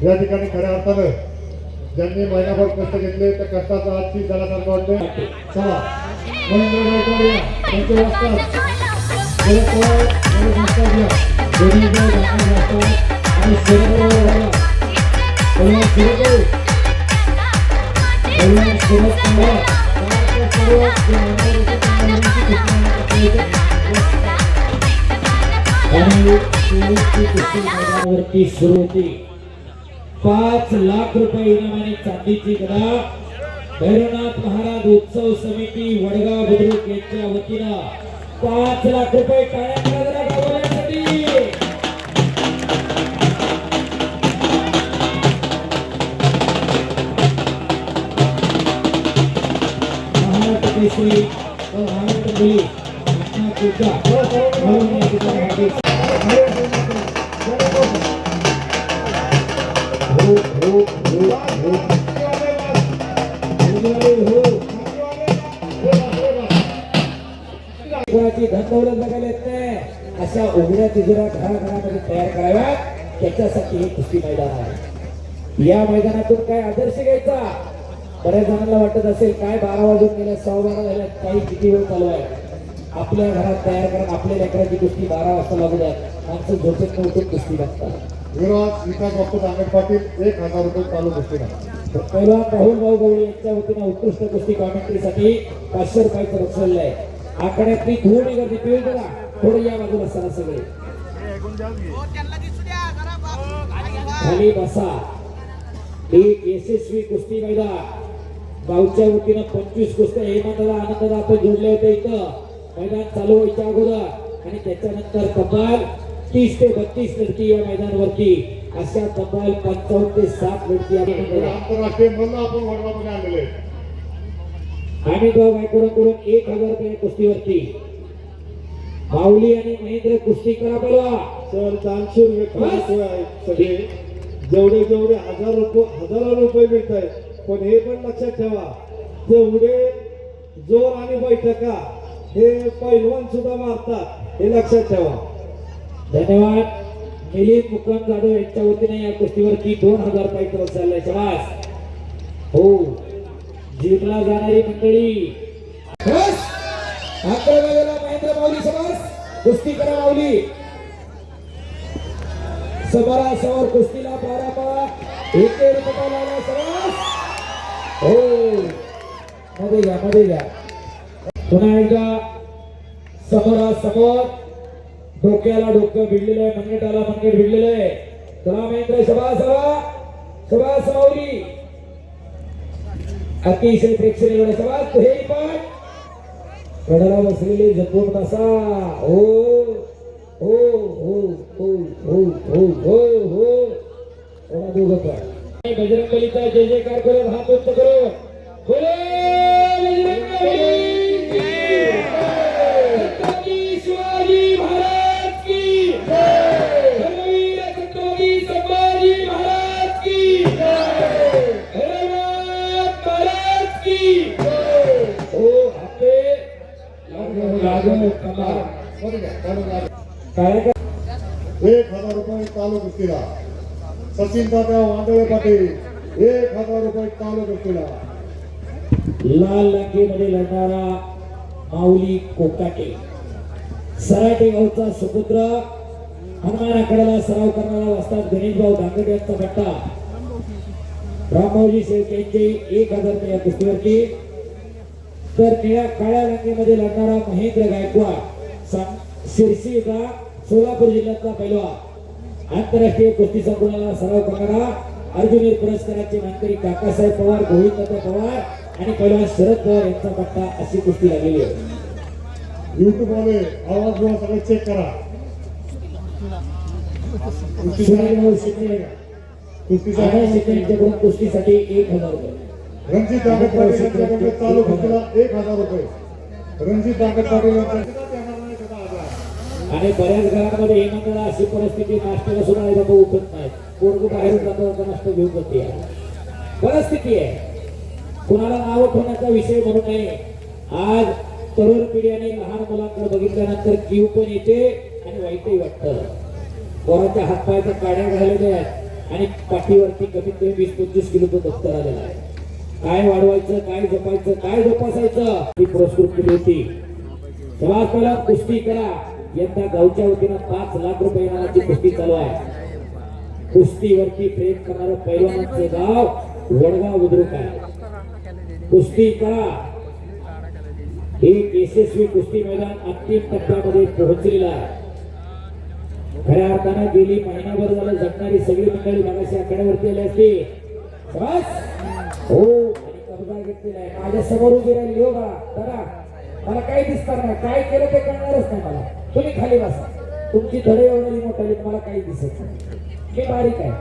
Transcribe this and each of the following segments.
या ठिकाणी खऱ्या अर्थानं ज्यांनी महिनाभर कष्ट घेतले त्या कष्टाचा आज ती झाल्यासारखं वाटते. चला महेंद्र गायकवाड या त्यांचे वाचतात आणि मैदानावरती सुरू होती. 5 लाख रुपये इनामाने चांदीची गदा भैरवनाथ महाराज उत्सव समिती वडगाव बुद्रुक यांच्या वतीनं 5 लाख रुपये टाळ्या गावण्यासाठी महाराष्ट्र केसरी व महाराष्ट्र मुली कोणाची धनदौलत बघायला येत नाही अशा उघड्या तिजोऱ्या घराघरामध्ये तयार कराव्यात त्याच्यासाठी हे कुस्ती मैदान आहे. या मैदानातून काय आदर्श घ्यायचा. बऱ्याच जणांना वाटत असेल काय 12 वाजून गेल्या 12:15 झाल्या काही किती वेळ चालू आहे. आपल्या घरात तयार करा आपल्या लेकराची कुस्ती 12 वाजता लागू द्या. माणसं झोपेत उठून कुस्ती बघतात. विराज विकास डॉक्टर दांगट पाटील 1000 रुपये चालू कुस्तीला. पहिला राहुल भाऊ गवळी यांच्या वतीनं उत्कृष्ट कुस्ती कॉमेंट्रीसाठी 500 रुपयाचं बक्षीस आहे. आकड्यातली थोडी गर्दी पिळ बघा थोडी या बाजूला सरा सगळे खाली बसा. एक यशस्वी कुस्ती मैदान गावच्या वतीनं 25 कुस्त्या हेमंतदा आनंददा आपण जोडले होते. इथं मैदान चालू व्हायच्या अगोदर आणि त्याच्यानंतर तब्बल 30 ते 32 लढती या मैदानावरती अशा तब्बल 55 ते 60 लढती आंतरराष्ट्रीय मल्ल आपण वडगावमध्ये आणलेले. आणि तो गायकवाडांकडून 1000 रुपये कुस्तीवरती माऊली आणि महेंद्र कुस्ती करा बोला. सर दानशूर व्यक्ती सगळे जेवढे हजारो रुपये मिळत आहेत पण हे पण लक्षात ठेवा तेवढे जोर आणि बैठका हे पैलवान सुद्धा मारतात हे लक्षात ठेवा. धन्यवाद. मिलिंद मुक्काम जाधव यांच्या वतीने या कुस्तीवरती 2000 रुपये क्रॉस झालाय. शाबास. हो जिंकला जाणारी मंडळी महेंद्र माऊली शाबास. कुस्ती करा माऊली. समोरासमोर कुस्तीला प्रारंभ 1 रुपया लावला. शाबास. हो मध्ये घ्या पुन्हा एकदा समोरासमोर डोक्याला डोकं भिडलेलं आहे मनगटाला मनगट भिडलेलं आहे. चला महेंद्र शाबास शाबास माऊली. अतिशय प्रेक्षणीय शाबास. हे पण कडाला बसलेले जपून बसा. हो हो हो हो हो हो हो हो थोडा दोघं पण बजरंगबलीचा जय जयकार करून हात उंच करून बोले छत्रपती शिवाजी महाराज की जय. धर्मवीर छत्रपती संभाजी महाराज की जय. भैरवनाथ महाराज की जय. हो आपले लागू कमाल काय 1000 रुपये चालू कुस्तीला. सचिन दादा वांडळे पाटील 1000 रुपये चालू कुस्तीला. लाल लंगेमध्ये लढणारा माऊली कोकाटे सराटे गावचा सुपुत्र हनुमान आखाड्याला सराव करणारा वस्ताद गणेशभाऊ दांगट यांचा गट्टा रामभाऊजी शेख यांचे 1000 रुपये या कुस्तीवरती. तर निळ्या काळ्या रंगेमध्ये लढणारा महेंद्र गायकवाड शिरसी सोलापूर जिल्ह्यातला पैलवान आंतरराष्ट्रीय कुस्ती संकुलाला सराव करणारा अर्जुन पुरस्काराचे मानकरी काकासाहेब पवार गोविंद पवार आणि पैलवान शरद पवार यांचा पट्टा अशी कुस्ती लागलेली आहे. युट्यूब वाले आवाज बिवाज सगळं चेक करा. कुस्तीसाठी 1000 रुपये. रणजित दांगट पाटील यांच्याकडे चालू कुस्तीला 1000 रुपये. रणजित दांगट पाटील आणि बऱ्याच घरांमध्ये हे मंडळ अशी परिस्थिती नाश्त्याला सुद्धा लोक उठत नाहीत. पोरग बाहेरून जातो नाश्ता घेऊन जाते परिस्थिती आहे. कुणाला नाव ठेवण्याचा विषय म्हणू नये. आज तरुण पिढी आणि लहान मुलांकडे बघितल्यानंतर जीव पण येते आणि वाईटही वाटतं. पोराच्या हातपायच्या काड्या घाललेल्या आहेत. आणि पाठीवरती कमीत कमी 20-25 किलोचं दफ्तर आलेलं आहे. काय वाढवायचं, काय जपायचं, काय जोपासायचं ती पुरस्कृत केली होती. समाज पहिला कुस्ती करा. यंदा गावच्या वतीनं 5 लाख रुपये इनामाची कुस्ती चालू आहे. कुस्तीवरती प्रेम करणारं पैलवानांचे गाव वडगाव बुद्रुक आहे. कुस्ती करा. एक यशस्वी कुस्ती मैदान अंतिम टप्प्यामध्ये पोहोचलेला आहे. खऱ्या अर्थानं गेली महिनाभर झालं जगणारी सगळी मंडळी मागाशी आखाड्यावरती आली असते. हो आणि कब्जा घेतलेला आहे. माझ्या समोर उभी राहिली हो बघा. मला काही दिसणार नाही, काय केलं ते कळणारच नाही मला. तुम्ही खाली बसा. तुमची धडे एवढी मोठी मला काही दिसत नाही. मी बारीक आहे.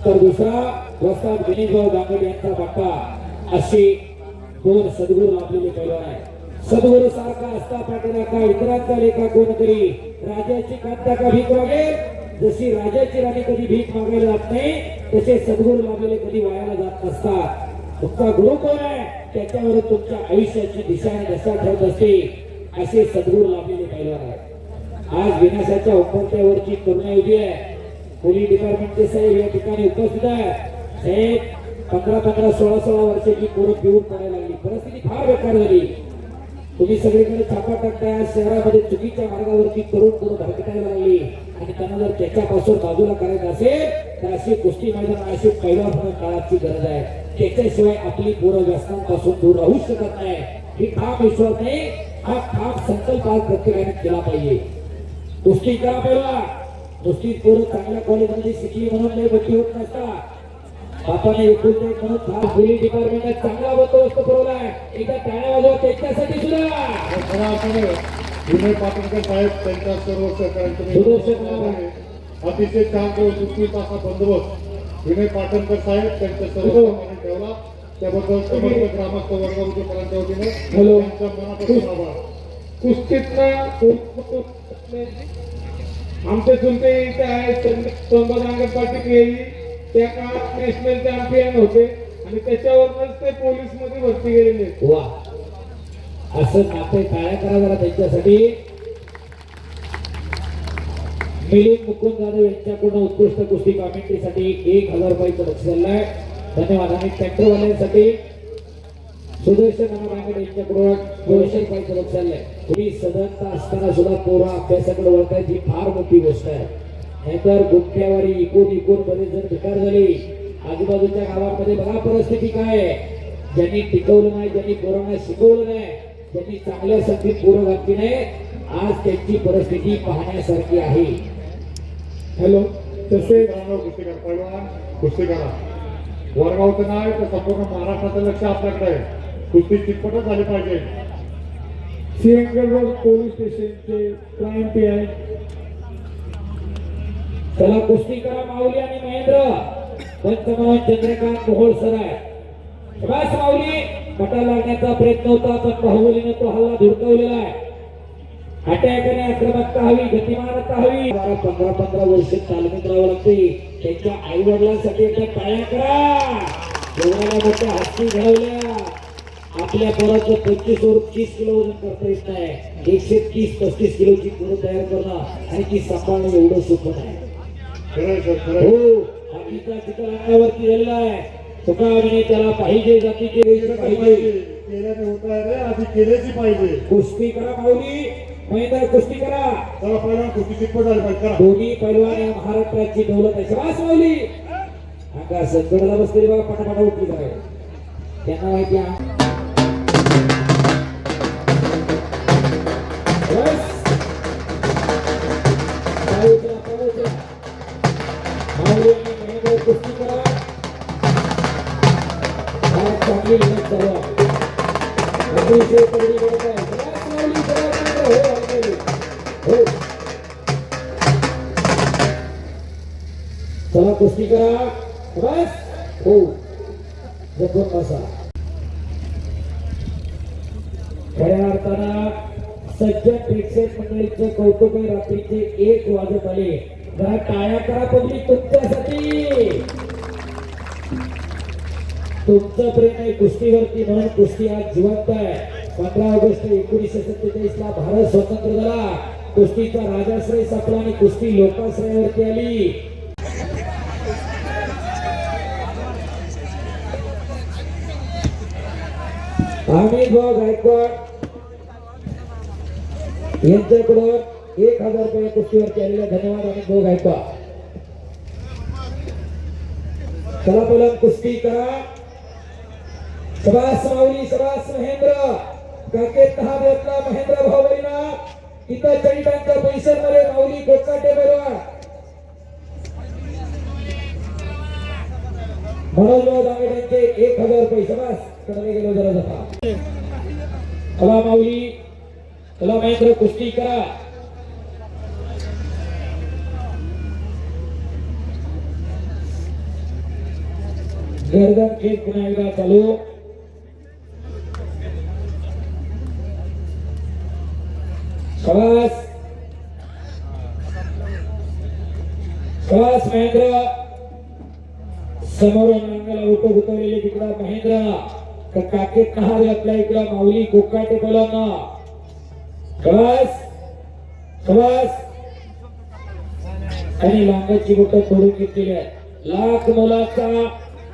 तर दुसरा वस्ताद विनीतभाऊ गांगड यांचा बाप्पा अशी 2 सद्गुरू लाभलेले पैलवान आहे. सद्गुरू सारखा असता पाठीला का इतरांचा लेखा कोण करी. राजाची कांता का भीक मागेल. जशी राजाची राणी कधी भीक मागायला जात नाही तसे सद्गुरू लाभलेले कधी वायाला जात नसतात. तुमचा गुरु कोण आहे त्याच्यावर तुमच्या आयुष्याची दिशा आणि दशा ठरत असते. असे सद्गुरू लाभलेले पैलवान आहे. आज विनाशाच्या उंबरठ्यावरची करुणा उभी आहे. पोलीस डिपार्टमेंटचे साहेब या ठिकाणी उपस्थित आहेत. साहेब 15-16 वर्षाची पोरं पिऊन पडायला लागली. परिस्थिती फार बेकार झाली. तुम्ही सगळीकडे छापा टाकताय. शहरामध्ये चुकीच्या मार्गावरती तरुण पोरं भरकटायला लागली आणि त्यांना जर त्याच्यापासून बाजूला करायचं असेल तर अशी कुस्ती मैदान अशी पैलवान काळाची गरज आहे. त्याच्याशिवाय आपली पोरं व्यसनांपासून दूर राहू शकत नाही. ही ठाम विश्वास नाही, हा ठाम संकल्प आज प्रत्येकाने केला पाहिजे. कुस्ती करा पहिला. नुसती पोरं चांगल्या कॉलेजमध्ये शिकली म्हणून लय बट्टी होत नसतात. बापाने एकूण म्हणून खास पोलीस डिपार्टमेंटने चांगला बंदोबस्त पुरवलाय. एकदा टाळ्या वाजवा त्याच्यासाठी सुद्धा. विनय पाटणकर साहेब त्यांच्या सर्व सहकार्याने अतिशय छान सुटकीचा असा बंदोबस्त विनय पाटणकर साहेब त्यांच्या सर्व सहकार्याने ठेवला. त्याबद्दल समर्थ ग्रामस्थ वर्गाच्या वतीने त्यांच्या मनापासून आभार. कुस्तीतला आमचे चुलते इथे आहेत. संभाजी पाटील गेली त्या काळात नॅशनल चॅम्पियन होते आणि त्याच्यावरच ते पोलीस मध्ये भरती गेलेले. वा, असं नाते टाळ्या करा जरा त्यांच्यासाठी. मिलिंद मुकुंद जाधव यांच्याकडून उत्कृष्ट कुस्ती कॉमेंट्रीसाठी 1000 रुपयाचं बक्षीस झालंय. धन्यवाद. आणि ट्रॅक्टरवाल्यांसाठी सुदर्शन रांगड यांच्याकडून 200 रुपयाचं बक्षीस झालंय. तुम्ही सदनता असताना सुद्धा पोरा अभ्यासाकडे वळतायची फार मोठी गोष्ट आहे. नाहीतर गुंठ्यावारी इकून बरेच जण बेकार झाले. आजूबाजूच्या गावांमध्ये बघा परिस्थिती काय आहे. ज्यांनी टिकवलं नाही, ज्यांनी पोरांना शिकवलं नाही, ज्यांनी चांगल्या संगीत पोरं घातली नाही, आज त्यांची परिस्थिती पाहण्यासारखी आहे. हॅलो, तसे कुस्ती करा. वडगावचं नाव तर संपूर्ण महाराष्ट्राचं लक्ष आपल्याकडे आहे. कुस्ती चिटपटच झाली पाहिजे. सिंहगड रोड पोलीस स्टेशनचे क्राईम PI. चला कुस्ती करा. माऊली आणि महेंद्र पंचमन चंद्रकांत मोहोळ सर आहे. बस माऊली. पटा लागण्याचा प्रयत्न होता पण बाहुबलीने तो हल्ला धुडकावलेला आहे. अटॅक आणि आक्रमकता हवी, गतिमानता हवी. 15 वर्ष तालमीत राहावं लागते. त्यांच्या आई वडिलांसाठी एकदा टाळ्या करा. एवढ्या मोठ्या हस्ती घडवल्या. आपल्या पोराचं 25 किलो वजन करता येत नाही. 130-35 किलोची पोरं तयार करणं आणि ती सांभाळणं एवढं सोपं नाही. हो, हकीचा चित्र अंगावरती झालेला आहे. तुकाने त्याला पाहिजे जातीचे पाहिजे केल्याने होत आहे रे, आधी केल्याची पाहिजे. कुस्ती करा माऊली. महेंद्र कुस्ती करा. चला पहिला कुस्ती चिटपट झाली पाहिजे. करा. दोन्ही पैलवान या महाराष्ट्राची दौलत आहे. शाबास माऊली. अंगा संकटाला बसलेली बघा पटापटा उठली जाय. त्यांना माहिती आहे. माऊली आणि महेंद्र कुस्ती करा. चांगली लढत चालू आहे. अतिशय तगडी लढत आहे. हो, चला कुस्ती करा. बस. हो, जपून बसा. खऱ्या अर्थानं सज्जन प्रेक्षक मंडळीचं कौतुक आहे. रात्रीचे 1 वाजत आले. जरा टाळ्या करा पब्लिक तुमच्यासाठी. तुमचं प्रेम आहे कुस्तीवरती म्हणून कुस्ती आज जिवंत आहे. 15 ऑगस्ट 1947 ला भारत स्वतंत्र झाला. कुस्तीचा राजाश्रय सापला आणि कुस्ती लोकाश्रयावरती आली. अमित भाऊ गायकवाड यांच्याकडून 1000 रुपये कुस्तीवर केलेले धन्यवाद अमित भाऊ गायकवाड. चला पहिला कुस्ती करा. शबास माऊली, शबास महेंद्र काके तहा देतला महेंद्र भाऊरीना इथं चळीटांच्या परिसरमध्ये माऊली कोकाटे बरोबर मनोज दांगेटांचे 1000 रुपये. शबास कडे गेलो जरा जपा. चला माऊली, चला महेंद्र कुस्ती करा. गर्दन खेळ पुन्हा एकदा चालू. शबास, शबास महेंद्र. समोरून अंगाला उठो गुतवलेले तिकडं महेंद्र काके कहार आपल्या इकडं माऊली कोकाटे बोलांना. शबास, शबास. आणि लांगाची बोट तोडून घेतलेली आहे. लाख मोलाचा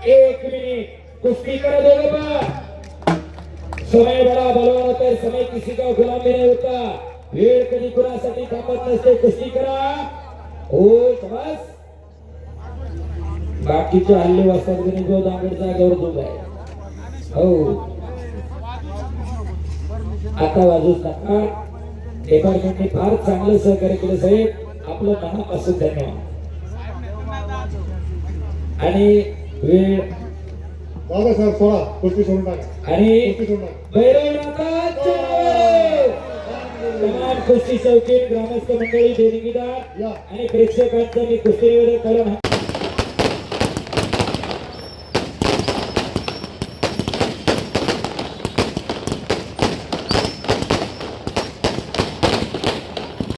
1 मिनिट कुस्ती करा दोघं पण. समय बडा बलवान होता है, समय किसी का गुलाम भी नहीं होता. वेळ कधी कुणासाठी थांबत नसते. कुस्ती करा. हो शबास. बाकीचे हल्ले वाजतात की जो दांगड जागेवर झोप आहे. हो आता वाजूच नका. डिपार्टमेंटने फार चांगलं सहकार्य केलं साहेब. आपलं मनापासून धन्यवाद. आणि वेळ दादा सर सोडा, कुस्ती सोडून टाका. आणि कुस्ती सोडून टाका. भैरवनाथाचे तमाम कुस्ती शौकीन ग्रामस्थ मंडळी, देणगीदार या. आणि प्रेक्षकांचं मी कुस्ती निवेदन करून